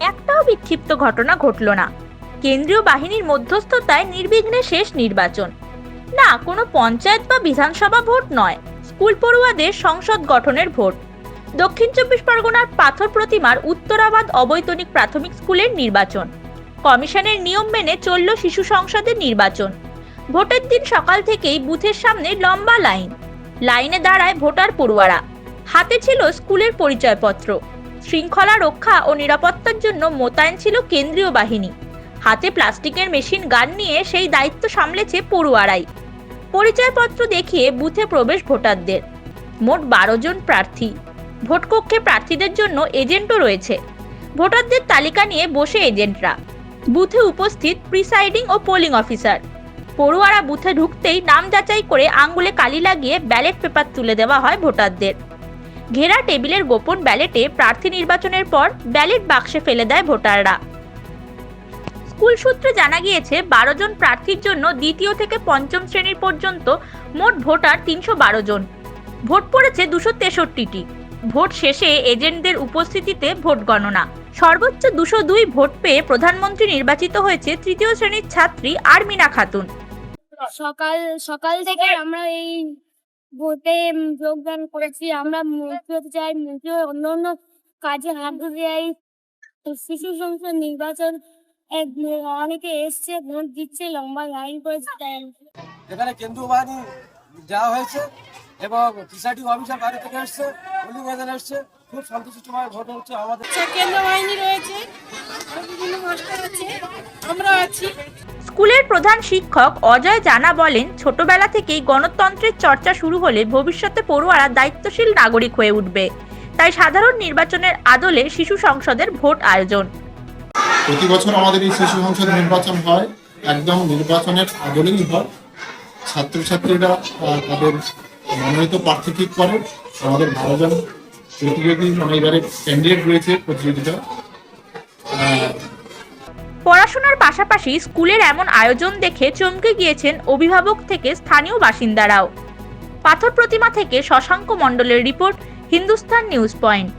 একটাও বিক্ষিপ্ত ঘটনা ঘটল না। কেন্দ্রীয় বাহিনীর মধ্যস্থতায় নির্বিঘ্নে শেষ নির্বাচন। না কোনো পঞ্চায়েত বা বিধানসভা ভোট নয়, স্কুল পড়ুয়াদের সংসদ গঠনের ভোট। দক্ষিণ 24 পরগনার পাথর প্রতিমার উত্তরাবাদ অবৈতনিক প্রাথমিক স্কুলের নির্বাচন। কমিশনের নিয়ম মেনে চলল শিশু সংসদের নির্বাচন। ভোটের দিন সকাল থেকেই বুথের সামনে লম্বা লাইনে দাঁড়ায় ভোটার পড়ুয়ারা। হাতে ছিল স্কুলের পরিচয়পত্র। শৃঙ্খলা রক্ষা ও নিরাপত্তার জন্য মোতায়েন ছিল কেন্দ্রীয় বাহিনী। হাতে প্লাস্টিকের মেশিন গান নিয়ে সেই দায়িত্ব সামলেছে পড়ুয়ারাই। পরিচয়পত্র দেখিয়ে বুথে প্রবেশ ভোটারদের। মোট 12 জন প্রার্থী। ভোটকক্ষে প্রার্থীদের জন্য এজেন্টও রয়েছে। ভোটারদের তালিকা নিয়ে বসে এজেন্টরা। বুথে উপস্থিত প্রিসাইডিং ও পোলিং অফিসার। পড়ুয়ারা বুথে ঢুকতেই নাম যাচাই করে আঙ্গুলে কালি লাগিয়ে ব্যালট পেপার তুলে দেওয়া হয় ভোটারদের। ঘেরা টেবিলের গোপন ব্যালটে প্রার্থী নির্বাচনের পর ব্যালট বাক্সে ফেলে দেয় ভোটাররা। স্কুল সূত্রে জানা গিয়েছে 12 জন প্রার্থীর জন্য দ্বিতীয় থেকে পঞ্চম শ্রেণীর পর্যন্ত মোট ভোটার 312 জন। ভোট পড়েছে 263টি। ভোট শেষে এজেন্টদের উপস্থিতিতে ভোট গণনা। সর্বোচ্চ 202 ভোট পেয়ে প্রধানমন্ত্রী নির্বাচিত হয়েছে তৃতীয় শ্রেণীর ছাত্রী আরমিনা খাতুন। সকাল থেকে আমরা এই ভোটে যোগদান করেছি। আমরা মন্ত্রী হতে চাই, মন্ত্রী অন্য কাজে হাত ধরে যাই। শিশু সংসদ নির্বাচন অনেকে এসছে, ভোট দিচ্ছে, লম্বা লাইন করেছে। এখানে কেন্দ্রীয় বাহিনী দেওয়া হয়েছে এবং প্রিসাইডিং অফিসার বাইরে থেকে এসছে, পোলিং এজেন্ট এসছে। খুব সন্তুষ্টময় ভোট হচ্ছে আমাদের। কেন্দ্রীয় বাহিনী রয়েছে, বিভিন্ন মাস্টার আছে, আমরা আছি। স্কুলের প্রধান শিক্ষক অজয় জানা বলেন, ছোটবেলা থেকেই গণতন্ত্রের চর্চা শুরু হলে ভবিষ্যতে পড়ুয়ারা দায়িত্বশীল নাগরিক হয়ে উঠবে। তাই সাধারণ নির্বাচনের আদলে শিশু সংসদের ভোট আয়োজন। প্রতি বছর আমাদের এই শিশু সংসদ নির্বাচন হয়, একদম নির্বাচনের আদলেই হয়। ছাত্রছাত্রীরা তাদের মনোনীত প্রার্থী ঠিক করে। আমাদের 12 জন প্রতিযোগী এবারে ক্যান্ডিডেট রয়েছে প্রতিযোগিতা। পড়াশোনার পাশাপাশি স্কুলের এমন আয়োজন দেখে চমকে গিয়েছেন অভিভাবক থেকে স্থানীয় বাসিন্দারাও। পাথর প্রতিমা থেকে শশাঙ্ক মণ্ডলের রিপোর্ট, হিন্দুস্তান নিউজ পয়েন্ট।